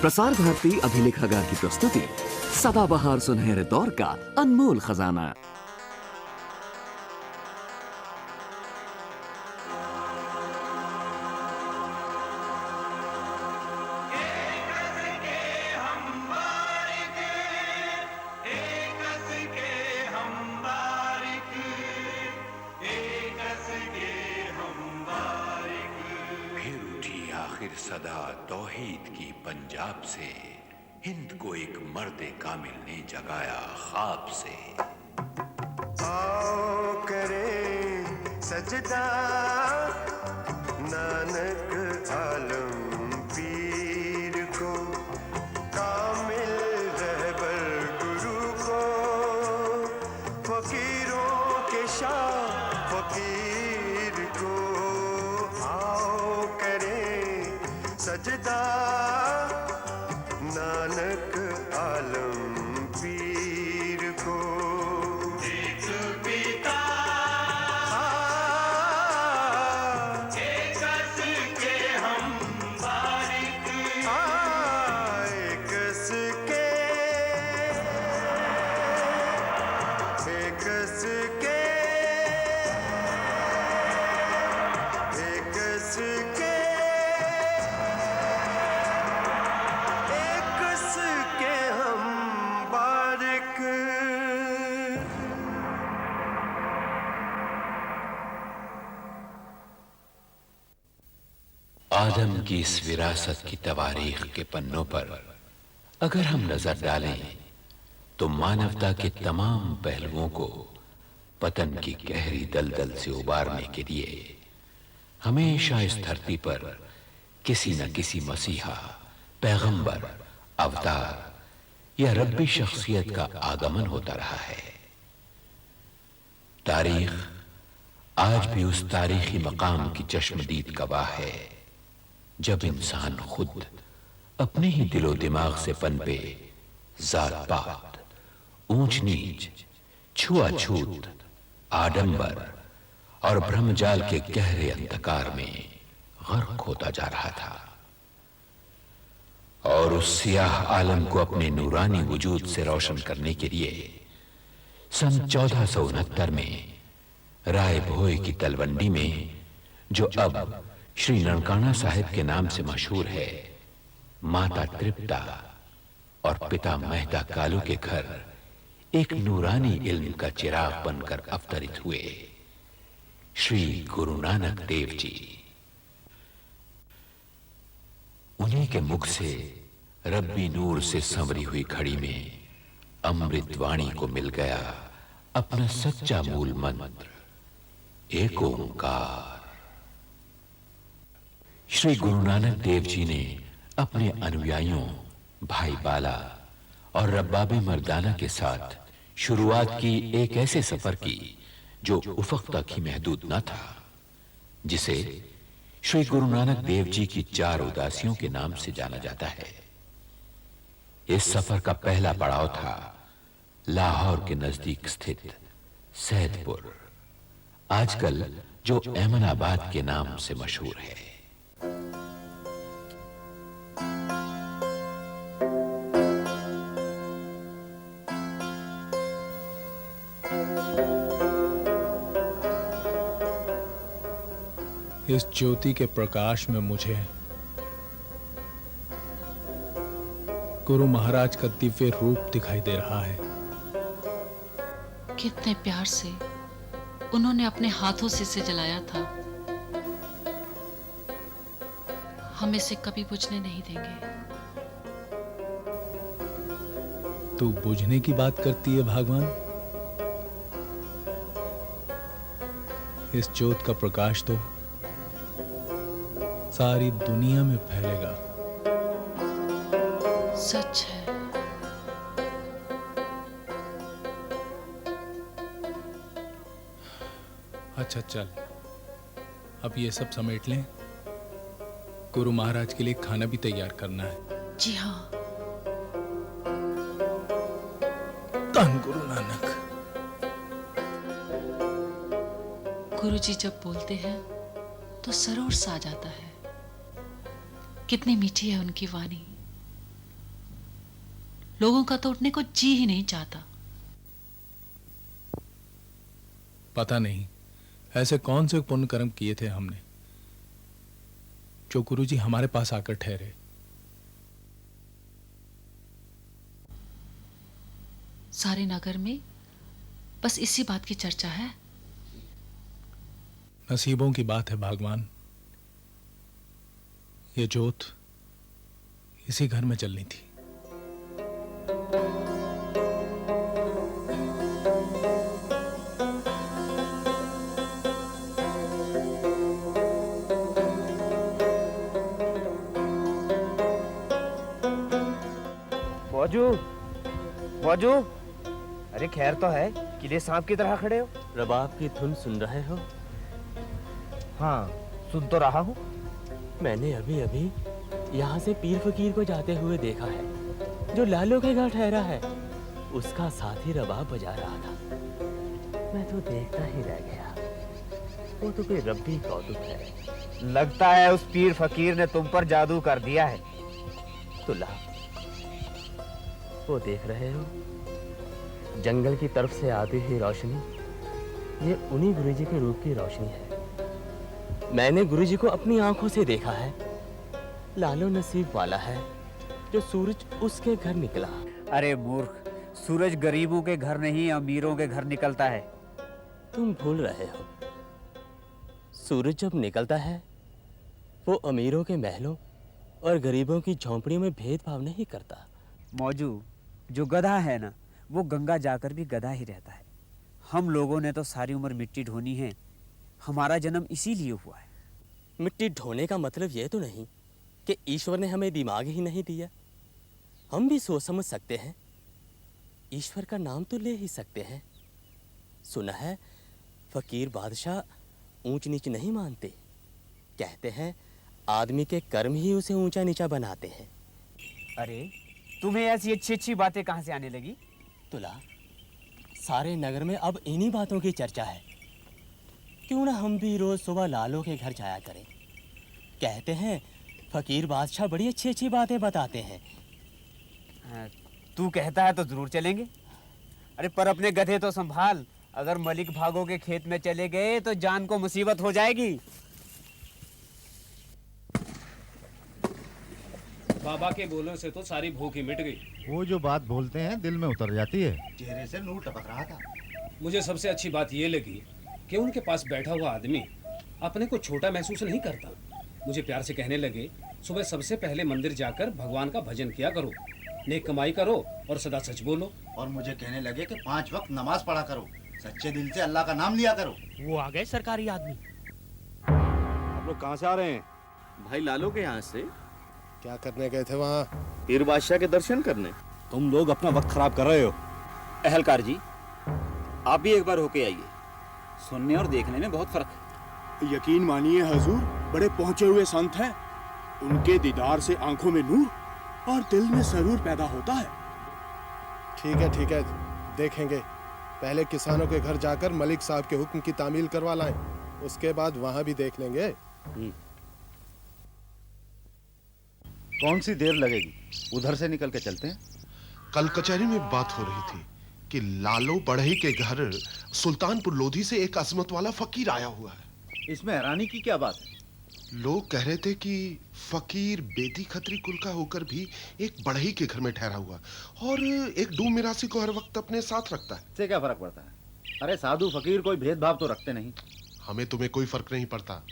प्रसार भारती अभिलेखागार की प्रस्तुति सदाबहार सुनहरे दौर का अनमोल खजाना। आखिर सदा तौहीद की पंजाब से, हिंद को एक मर्दे कामिल ने जगाया ख्वाब से। आओ करें सजदा नानक आलम पीर को, कामिल रहबर गुरु को, फकीरों के शाह फकीर को। आओ करें सजदा नानक आलम पीर को। एक पिता एक के हम बारिक, एक के आदम की इस विरासत की तवारीख के पन्नों पर अगर हम नजर डालें तो मानवता के तमाम पहलुओं को पतन की गहरी दलदल से उबारने के लिए हमेशा इस धरती पर किसी न किसी मसीहा, पैगंबर, अवतार या रब्बी शख्सियत का आगमन होता रहा है। तारीख आज भी उस तारीखी मकाम की चश्मदीद गवाह है जब इंसान खुद अपने ही दिलो दिमाग से पनपे जात पात, ऊंच नीच, छुआछूत, आडंबर और ब्रह्मजाल के गहरे अंधकार में गर्क होता जा रहा था, और उस सियाह आलम को अपने नूरानी वजूद से रोशन करने के लिए सन 1469 में राय भोए की तलवंडी में, जो अब श्री ननकाना साहिब के नाम से मशहूर है, माता तृप्ता और पिता मेहता कालू के घर एक नूरानी इल्म का चिराग बनकर अवतरित हुए श्री गुरु नानक देव जी। उन्हीं के मुख से रब्बी नूर से संवरी हुई घड़ी में अमृत वाणी को मिल गया अपना सच्चा मूल मंत्र, एक ओंकार। श्री गुरु नानक देव जी ने अपने अनुयायियों भाई बाला और रब्बाबे मर्दाना के साथ शुरुआत की एक ऐसे सफर की जो उफक तक ही महदूद न था, जिसे श्री गुरु नानक देव जी की 4 उदासियों के नाम से जाना जाता है। इस सफर का पहला पड़ाव था लाहौर के नजदीक स्थित सैदपुर, आजकल जो अहमदाबाद के नाम से मशहूर है। इस ज्योति के प्रकाश में मुझे गुरु महाराज का दिव्य रूप दिखाई दे रहा है। कितने प्यार से उन्होंने अपने हाथों से इसे जलाया था। हम इसे कभी बुझने नहीं देंगे। तू बुझने की बात करती है भगवान? इस ज्योत का प्रकाश तो सारी दुनिया में फैलेगा। सच है। अच्छा चल, अब ये सब समेट लें। गुरु महाराज के लिए खाना भी तैयार करना है। जी हाँ। धन गुरु नानक। गुरुजी जब बोलते हैं तो सरोवर सा जाता है। कितनी मीठी है उनकी वाणी। लोगों का तो उठने को जी ही नहीं चाहता। पता नहीं ऐसे कौन से पुण्य कर्म किए थे हमने जो गुरुजी हमारे पास आकर ठहरे। सारे नगर में बस इसी बात की चर्चा है। नसीबों की बात है भगवान, ये जोत इसी घर में जलनी थी। मौजू, मौजू, अरे खैर तो है, किले सांप की तरह खड़े हो। रबाब की धुन सुन रहे हो? हाँ, सुन तो रहा हूँ। मैंने अभी अभी यहाँ से पीर फकीर को जाते हुए देखा है, जो लालो के घर ठहरा है। उसका साथी रबाब बजा रहा था। मैं तो देखता ही रह गया। वो तो कोई रब्बी कौतुक है। लगता है उस पीर फकीर ने तुम पर जादू कर दिया है। तो ला, वो देख रहे हो, जंगल की तरफ से आती हुई रोशनी, ये उन्हीं गुरुजी के रूप की रोशनी है। मैंने गुरुजी को अपनी आंखों से देखा है। लालो नसीब वाला है जो सूरज उसके घर निकला। अरे मूर्ख, सूरज गरीबों के घर नहीं, अमीरों के घर निकलता है। तुम भूल रहे हो, सूरज जब निकलता है वो अमीरों के महलों और गरीबों की झोंपड़ियों में भेदभाव नहीं करता। मौजू, जो गधा है ना, वो गंगा जाकर भी गधा ही रहता है। हम लोगों ने तो सारी उम्र मिट्टी ढोनी है। हमारा जन्म इसीलिए हुआ है। मिट्टी ढोने का मतलब ये तो नहीं कि ईश्वर ने हमें दिमाग ही नहीं दिया। हम भी सोच समझ सकते हैं, ईश्वर का नाम तो ले ही सकते हैं। सुना है फकीर बादशाह ऊंच नीच नहीं मानते। कहते हैं आदमी के कर्म ही उसे ऊंचा नीचा बनाते हैं। अरे तुम्हें ऐसी अच्छी अच्छी बातें कहाँ से आने लगी? तुला, सारे नगर में अब इन्हीं बातों की चर्चा है। क्यों ना हम भी रोज सुबह लालो के घर जाया करें। कहते हैं फकीर बादशाह बड़ी अच्छी अच्छी बातें बताते हैं। तू कहता है तो जरूर चलेंगे। अरे पर अपने गधे तो संभाल, अगर मलिक भागों के खेत में चले गए तो जान को मुसीबत हो जाएगी। बाबा के बोलों से तो सारी भूख ही मिट गई। वो जो बात बोलते हैं दिल में उतर जाती है। चेहरे से नूर टपक रहा था। मुझे सबसे अच्छी बात ये लगी कि उनके पास बैठा हुआ आदमी अपने को छोटा महसूस नहीं करता। मुझे प्यार से कहने लगे, सुबह सबसे पहले मंदिर जाकर भगवान का भजन किया करो, नेक कमाई करो और सदा सच बोलो। और मुझे कहने लगे कि 5 वक्त नमाज पढ़ा करो, सच्चे दिल से अल्लाह का नाम लिया करो। वो आ गए सरकारी आदमी। आप लोग कहाँ से आ रहे हैं? भाई लालो के यहाँ से। क्या करने गए थे वहाँ? पीर बादशाह के दर्शन करने। तुम लोग अपना वक्त खराब कर रहे हो। अहलकार जी, आप भी एक बार होके आइए। सुनने और देखने में बहुत फर्क है। यकीन मानिए हजूर, बड़े पहुंचे हुए संत हैं। उनके दीदार से आंखों में नूर और दिल में सरूर पैदा होता है। ठीक है, देखेंगे। पहले किसानों के घर जाकर मलिक साहब के हुक्म की तामील करवा लाएं, उसके बाद वहां भी देख लेंगे। कौन सी देर लगेगी, उधर से निकल के चलते हैं। कल कचहरी में बात हो रही थी कि लालो बढ़ई के घर सुल्तानपुर लोधी से एक अजमत वाला फकीर आया हुआ है। इसमें हैरानी की क्या बात है? लोग कह रहे थे कि फकीर बेदी खत्री कुल का होकर भी एक बढ़ई के घर में ठहरा हुआ और एक डूम मिरासी को हर वक्त अपने साथ रखता है। इससे क्या फर्क पड़ता है? अरे साधु फकीर कोई भेदभाव तो रखते नहीं। हमें तुम्हें कोई फर्क नहीं पड़ता,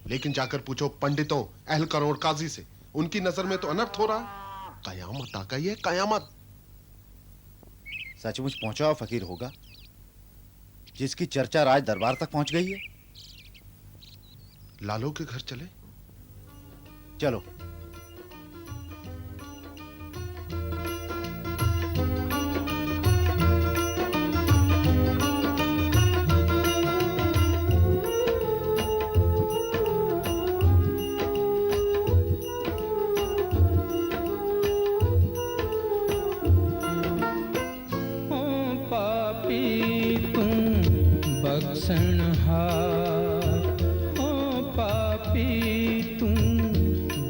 लेकिन जाकर पूछो पंडितों, अहलकारों और काजी से, उनकी नजर में तो अनर्थ हो रहा है। कयामत आ गई है, कयामत। सचमुच पहुंचा हुआ फकीर होगा जिसकी चर्चा राज दरबार तक पहुंच गई है। लालो के घर चले? चलो।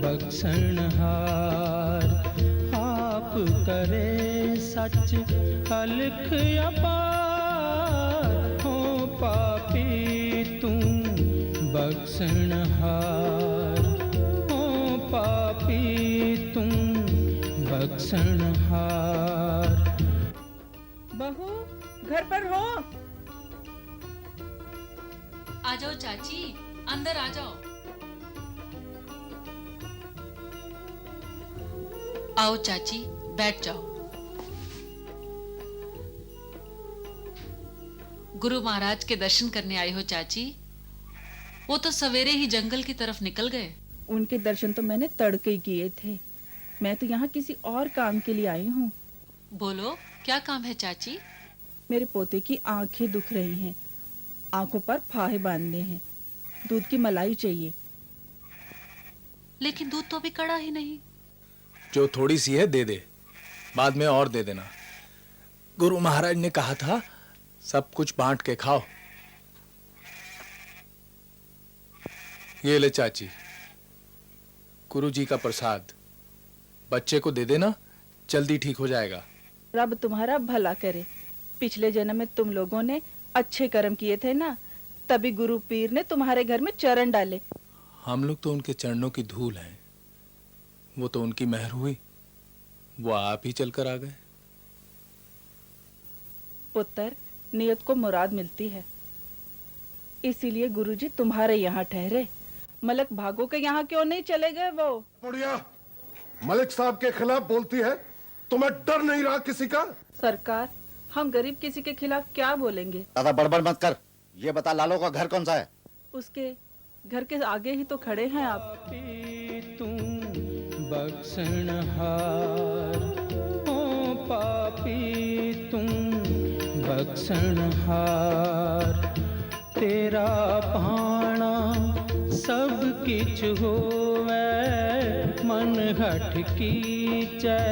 बख्शनहार आप करे सच अलख अपार हो पापी तू बख्शनहार हो पापी तू बख्शनहार। बहू घर पर हो? आ जाओ चाची, अंदर आ जाओ। आओ चाची, बैठ जाओ। गुरु महाराज के दर्शन करने आई हो चाची? वो तो सवेरे ही जंगल की तरफ निकल गए। उनके दर्शन तो मैंने तड़के ही किए थे। मैं तो यहाँ किसी और काम के लिए आई हूँ। बोलो, क्या काम है चाची? मेरे पोते की आंखें दुख रही हैं, आंखों पर फाहे बांधने हैं, दूध की मलाई चाहिए। लेकिन दूध तो अभी कड़ा ही नहीं। जो थोड़ी सी है दे दे, बाद में और दे देना। गुरु महाराज ने कहा था सब कुछ बांट के खाओ। ये ले चाची, गुरु जी का प्रसाद। बच्चे को दे देना, जल्दी ठीक हो जाएगा। रब तुम्हारा भला करे। पिछले जन्म में तुम लोगों ने अच्छे कर्म किए थे ना, तभी गुरु पीर ने तुम्हारे घर में चरण डाले। हम लोग तो उनके चरणों की धूल हैं। वो तो उनकी मेहर हुई, वो आप ही चलकर आ गए। पुत्र, नियत को मुराद मिलती है, इसीलिए गुरुजी तुम्हारे यहाँ ठहरे। मलक भागो के यहाँ क्यों नहीं चले गए? वो बुढ़िया मलिक साहब के खिलाफ बोलती है, तुम्हें डर नहीं रहा किसी का? सरकार, हम गरीब किसी के खिलाफ क्या बोलेंगे? ज्यादा बड़बड़ मत कर। ये बता, लालो का घर कौन सा है? उसके घर के आगे ही तो खड़े हैं आप। तू बख्शनहार हो पापी तू बख्शनहार। तेरा पाना सब किछ होवे, मन हठ कीचै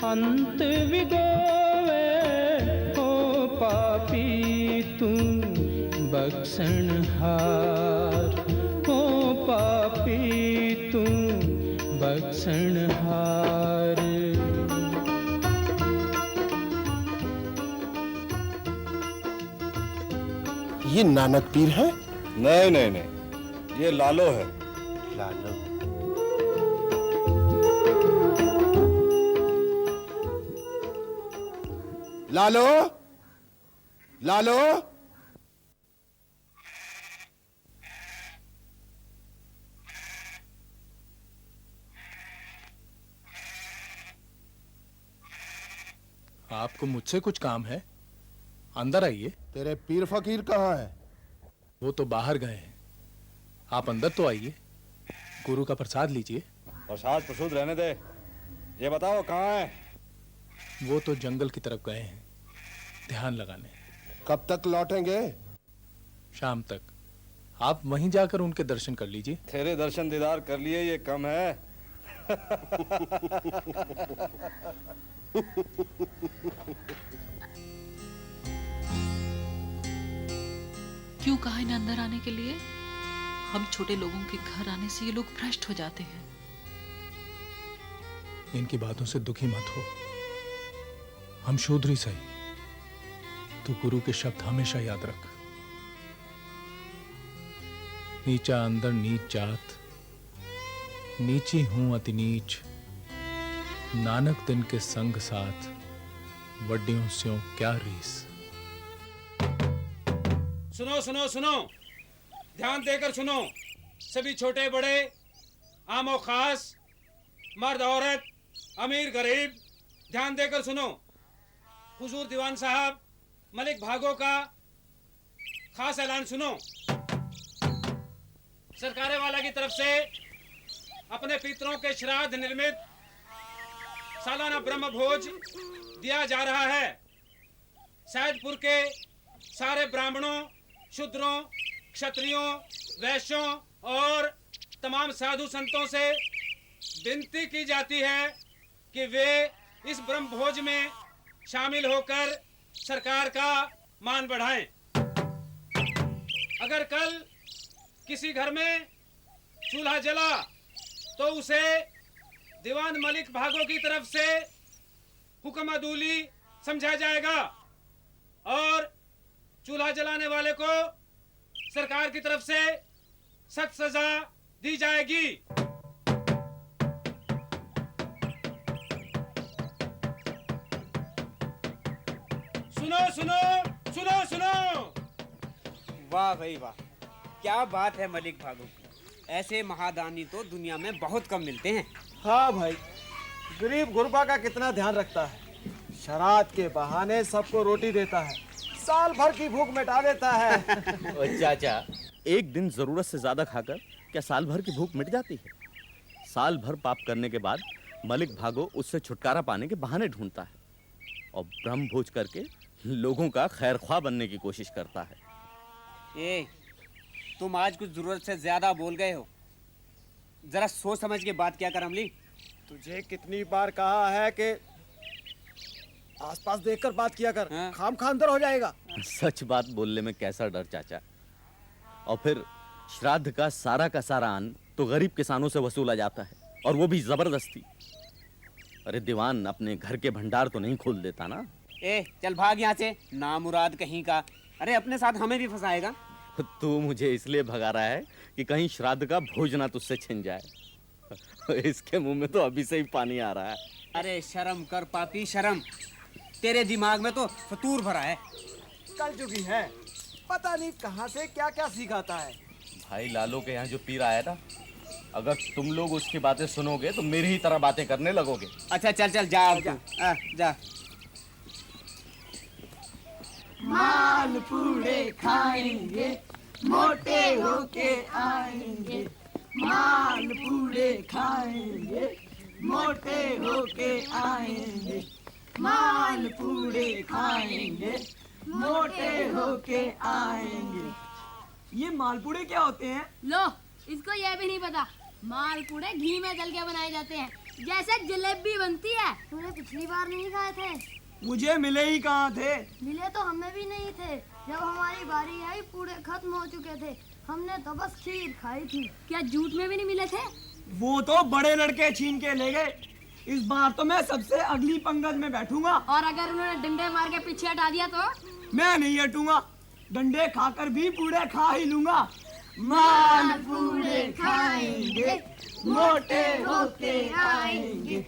अंत विगोवे हो पापी तू बख्शनहार हो पापी तू बख्शनहार। ये नानक पीर है? नहीं नहीं नहीं, ये लालो है। लालो? लालो, लालो, आपको मुझसे कुछ काम है? अंदर आइए। तेरे पीर फकीर कहाँ है? वो तो बाहर गए हैं, आप अंदर तो आइए, गुरु का प्रसाद लीजिए। प्रसाद प्रसूद रहने दे, ये बताओ कहाँ है? वो तो जंगल की तरफ गए हैं ध्यान लगाने। कब तक लौटेंगे? शाम तक। आप वहीं जाकर उनके दर्शन कर लीजिए। तेरे दर्शन दीदार कर लिए ये कम है। क्यों कहा इन्हें अंदर आने के लिए? हम छोटे लोगों के घर आने से ये लोग भ्रष्ट हो जाते हैं। इनकी बातों से दुखी मत हो, हम शूद्र ही सही, तू गुरु के शब्द हमेशा याद रख। नीचा अंदर नीच जात, नीची हूं अति नीच, नानक दिन के संग साथ, वड्डियों स्यों क्या रीस। सुनो सुनो सुनो, ध्यान देकर सुनो, सभी छोटे बड़े, आम और खास, मर्द औरत, अमीर गरीब, ध्यान देकर सुनो। हुजूर दीवान साहब मलिक भागो का खास ऐलान सुनो। सरकारे वाला की तरफ से अपने पितरों के श्राद्ध निर्मित सालाना ब्रह्म भोज दिया जा रहा है। सैदपुर के सारे ब्राह्मणों, शूद्रों, क्षत्रियों, वैश्यों और तमाम साधु संतों से विनती की जाती है कि वे इस ब्रह्म भोज में शामिल होकर सरकार का मान बढ़ाएं। अगर कल किसी घर में चूल्हा जला तो उसे दीवान मलिक भागो की तरफ से हुक्म अदूली समझाया जाएगा और चूल्हा जलाने वाले को सरकार की तरफ से सख्त सजा दी जाएगी। सुनो सुनो सुनो सुनो। वाह भाई वाह, क्या बात है मलिक भागो की। ऐसे महादानी तो दुनिया में बहुत कम मिलते हैं। हाँ भाई, गरीब गुरबा का कितना ध्यान रखता है। शराब के बहाने सबको रोटी देता है, साल भर की भूख मिटा देता है। ओ चाचा, एक दिन जरूरत से ज्यादा खाकर क्या साल भर की भूख मिट जाती है? साल भर पाप करने के बाद मलिक भागो उससे छुटकारा पाने के बहाने ढूंढता है और ब्रह्म भोज करके लोगों का खैरख्वाह बनने की कोशिश करता है। ए, तुम आज कुछ जरूरत से ज्यादा बोल गए हो। जरा सोच समझ के बात क्या कर अमली। तुझे कितनी बार कहा है कि आसपास देखकर बात किया कर, खाम खा अंदर हो जाएगा। सच बात बोलने में कैसा डर चाचा। और फिर श्राद्ध का सारा अन्न तो गरीब किसानों से वसूला जाता है, और वो भी जबरदस्ती। अरे दीवान अपने घर के भंडार तो नहीं खोल देता ना। ए, चल भाग यहाँ से, नामुराद कहीं का। अरे अपने साथ हमें भी फंसाएगा। तू मुझे इसलिए भगा रहा है कि कहीं श्राद्ध का भोज ना तुझसे छिन जाए। इसके मुंह में तो अभी से ही पानी आ रहा है। अरे शर्म कर पापी, शर्म। तेरे दिमाग में तो फतूर भरा है। कल चुकी है, पता नहीं कहाँ से क्या क्या सिखाता है। भाई लालो के यहाँ जो पीर आया था, अगर तुम लोग उसकी बातें सुनोगे तो मेरी ही तरह बातें करने लगोगे। अच्छा चल चल जा, जा। मालपुड़े खाएंगे, मोटे होके आएंगे। मालपुड़े खाएंगे, मोटे होके आएंगे। मालपुड़े खाएंगे, मोटे होके आएंगे। ये मालपुड़े क्या होते हैं? लो, इसको ये भी नहीं पता। मालपुड़े घी में तल के बनाए जाते हैं, जैसे जलेबी बनती है। तूने पिछली बार नहीं खाए थे? मुझे मिले ही कहाँ थे? मिले तो हमें भी नहीं थे। जब हमारी बारी आई पूरे खत्म हो चुके थे। हमने तो बस खीर खाई थी। क्या झूठ में भी नहीं मिले थे? वो तो बड़े लड़के छीन के ले गए। इस बार तो मैं सबसे अगली पंगत में बैठूंगा। और अगर उन्होंने डंडे मार के पीछे हटा दिया तो? मैं नहीं हटूंगा, डंडे खाकर भी पूरे खा ही लूंगा। मालपुड़े खाएंगे, मोटे होके आएंगे।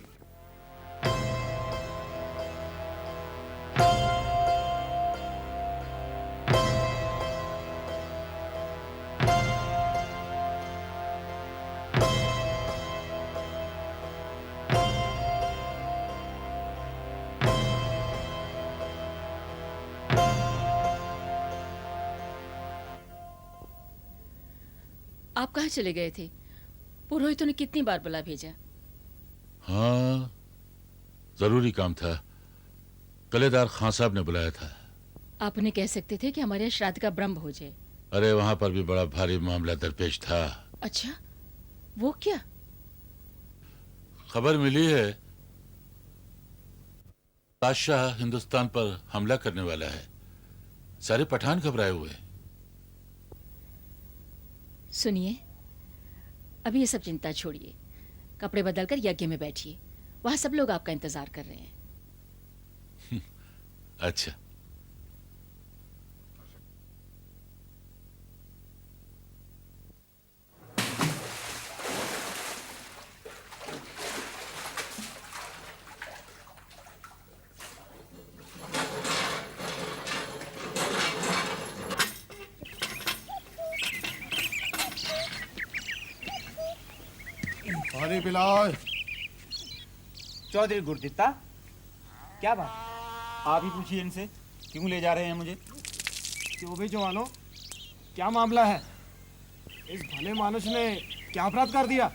आप कहाँ चले गए थे? पुरोहितों ने कितनी बार बुला भेजा? हाँ, जरूरी काम था। कलेदार खान साहब ने बुलाया था। आप उन्हें कह सकते थे कि हमारे यहाँ श्राद्ध का ब्रह्म भोज है। अरे वहां पर भी बड़ा भारी मामला दरपेश था। अच्छा, वो क्या? खबर मिली है बादशाह हिंदुस्तान पर हमला करने वाला है। सारे पठान घबराए हुए हैं। सुनिए, अभी ये सब चिंता छोड़िए, कपड़े बदलकर यज्ञ में बैठिए। वहां सब लोग आपका इंतजार कर रहे हैं। अच्छा। पानी पिलाओ। चौधरी गुरदित्ता, क्या बात? आप ही पूछिए इनसे, क्यों ले जा रहे हैं मुझे? जो भी जवानों, क्या मामला है? इस भले मानुष ने क्या अपराध कर दिया?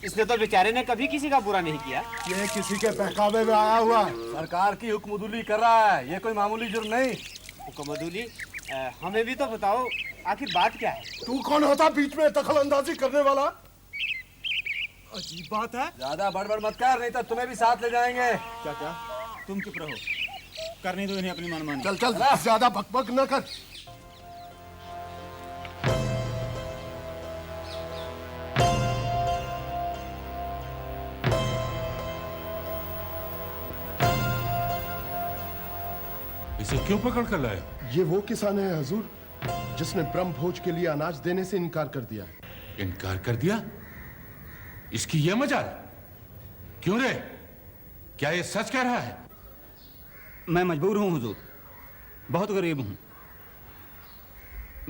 इसने तो बेचारे ने कभी किसी का बुरा नहीं किया। ये किसी के बहकावे में आया हुआ है। सरकार की हुक्मदुली कर रहा है, ये कोई मामूली जुर्म नहीं। हुक्मदुली? हमें भी तो बताओ, आखिर बात क्या है? तू कौन होता बीच में दखल अंदाजी करने वाला? अजीब बात है। ज्यादा बड़बड़ मत कर, नहीं तो तुम्हें भी साथ ले जाएंगे। चाचा, तुम चुप रहो, करने दो इन्हें अपनी मनमानी। चल चल, ज्यादा बकबक न कर। इसे क्यों पकड़ कर लाए? ये वो किसान है हजूर जिसने ब्रह्म भोज के लिए अनाज देने से इनकार कर दिया। इनकार कर दिया? इसकी ये मजाल? क्यों रे? क्या ये सच कह रहा है? मैं मजबूर हूं हुजूर, बहुत गरीब हूं।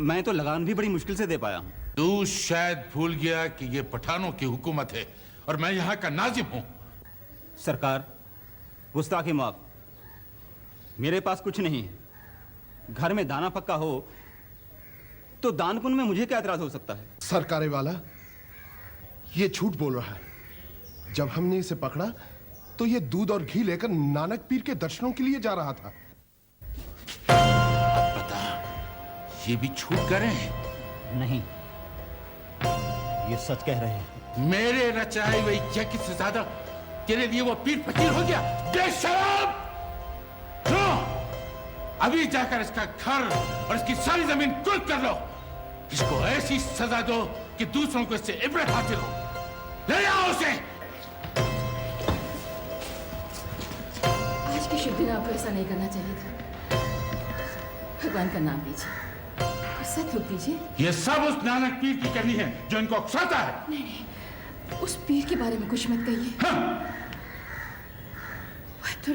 मैं तो लगान भी बड़ी मुश्किल से दे पाया हूं। तू शायद भूल गया कि ये पठानों की हुकूमत है और मैं यहाँ का नाजिम हूं। सरकार, गुस्ताखी माफ, मेरे पास कुछ नहीं है। घर में दाना पक्का हो तो दान पुण्य में मुझे क्या एतराज हो सकता है? सरकारे वाला ये झूठ बोल रहा है। जब हमने इसे पकड़ा तो ये दूध और घी लेकर नानक पीर के दर्शनों के लिए जा रहा था। अब बता, ये भी झूठ कह रहे हैं? नहीं, ये सच कह रहे हैं। मेरे रचाए हुए यज्ञ से ज्यादा तेरे लिए वो पीर फकीर हो गया? बेशरम! क्यों? अभी जाकर इसका घर और इसकी सारी जमीन कुर्क कर लो। इसको ऐसी सजा दो कि दूसरों को इससे इबरत हासिल हो। ले आओ उसे। आज के शुभ दिन आपको ऐसा नहीं करना चाहिए था। भगवान का नाम लीजिए और सच थूक दीजिए। ये सब उस नानक पीर की करनी है जो इनको उकसाता है। नहीं नहीं, उस पीर के बारे में कुछ मत कहिए। हाँ। वह तो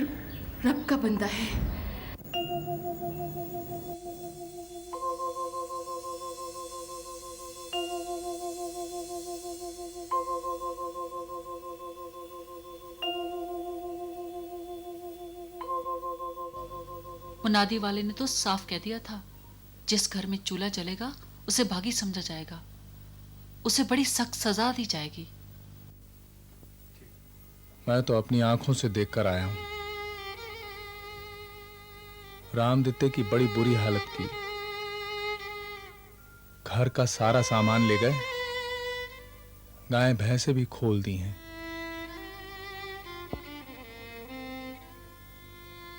रब का बंदा है। मुनादी वाले ने तो साफ कह दिया था, जिस घर में चूल्हा जलेगा उसे बागी समझा जाएगा, उसे बड़ी सख्त सजा दी जाएगी। मैं तो अपनी आंखों से देखकर आया हूं। रामदित्ते की बड़ी बुरी हालत की। घर का सारा सामान ले गए, गाय भैंसे भी खोल दी हैं।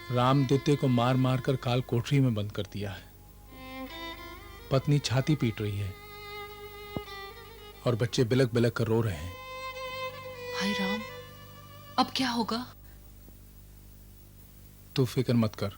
रामदित्ते को मार मार कर काल कोठरी में बंद कर दिया है। पत्नी छाती पीट रही है और बच्चे बिलक बिलक कर रो रहे हैं। हाय राम, अब क्या होगा? तू फिक्र मत कर।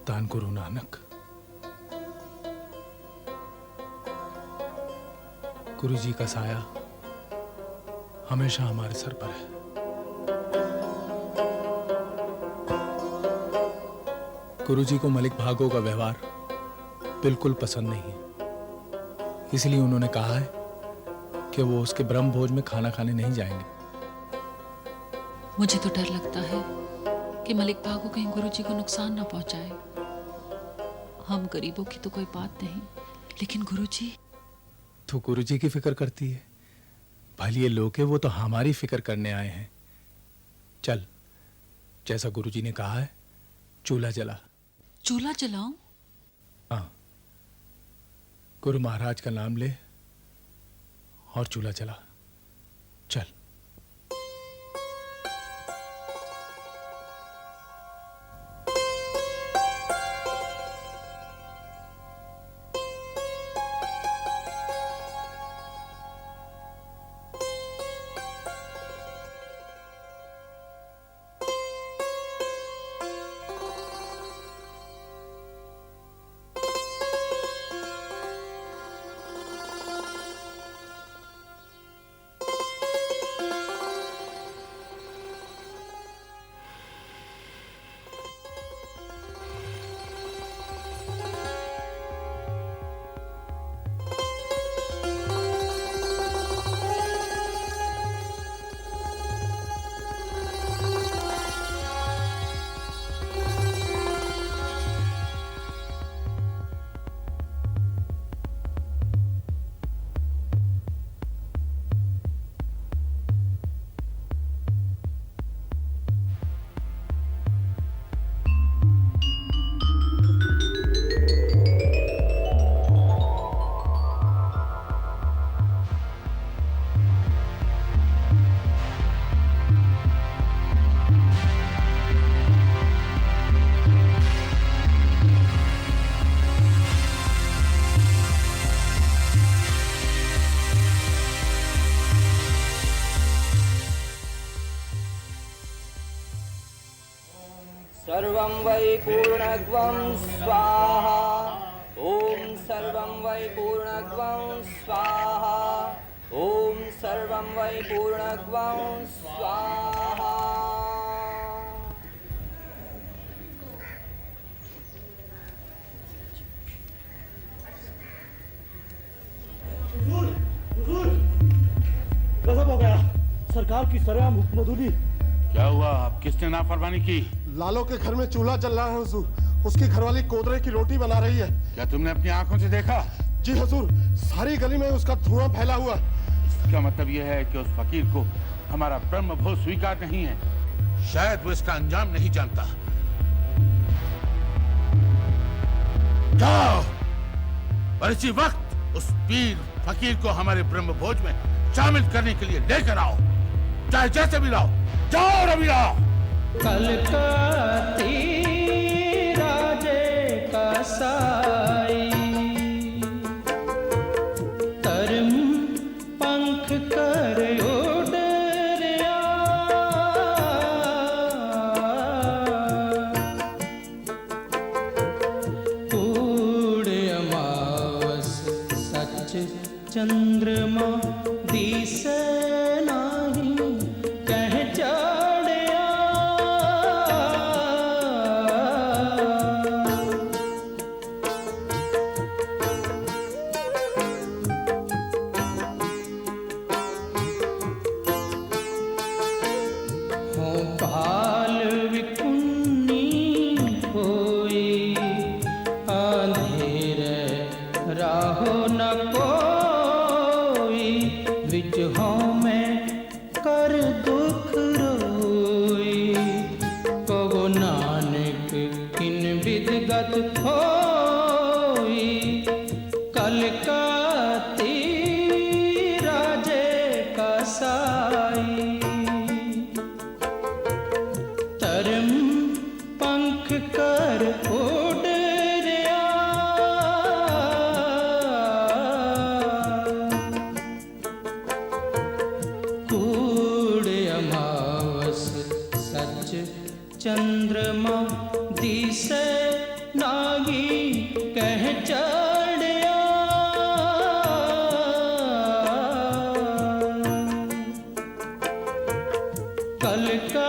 धन गुरु नानक। गुरु जी का साया हमेशा हमारे सर पर है। गुरु जी को मलिक भागो का व्यवहार बिल्कुल पसंद नहीं है, इसलिए उन्होंने कहा है कि वो उसके ब्रह्म भोज में खाना खाने नहीं जाएंगे। मुझे तो डर लगता है कि मलिक भागो कहीं गुरुजी को नुकसान ना पहुंचाए। हम गरीबों की तो कोई बात नहीं, लेकिन गुरुजी। तो गुरुजी की फिक्र करती है? भले ये लोग हैं, वो तो हमारी फिक्र करने आए हैं। चल, जैसा गुरुजी ने कहा है, चूल्हा जला। चूल्हा जलाऊं? हाँ, गुरु महाराज का नाम ले और चूल्हा जला। चल। सर्वं वै पूर्णत्वं स्वाहा ॐ सर्वं वै पूर्णत्वं स्वाहा ॐ सर्वं वै पूर्णत्वं स्वाहा। गजब हो गया, सरकार की सरेआम हुक्मदुली। क्या हुआ? अब किसने नाफरमानी की? लालो के घर में चूल्हा जल रहा है हुजूर। उसकी घरवाली कोदरे की रोटी बना रही है। क्या तुमने अपनी आंखों से देखा? जी हुजूर, सारी गली में उसका धुआं फैला हुआ। इसका मतलब यह है कि उस फकीर को हमारा ब्रह्म भोज स्वीकार नहीं है। शायद वो इसका अंजाम नहीं जानता। जाओ और इसी वक्त उस पीर फकीर को हमारे ब्रह्म भोज में शामिल करने के लिए लेकर आओ, चाहे जैसे भी लाओ। जाओ रवि आओ। कलकत्ती राजे का साई तरम पंख कर उड़ रहा, पूर्ण अमावस सच चंद्रमा दिसे नाही कह चढ़िया, हो काल विकुन्नी होई अंधेरे राहो न कोई, विच हो में कर दुख रोई, कहो नानक किन विदगत होई, कलकत्ती राजे का साई तरम पंख कर उड़ रहा, कूड़ अमावस सच चंद्रमा दिसे नागी कह चढ़िया, कलकत्ती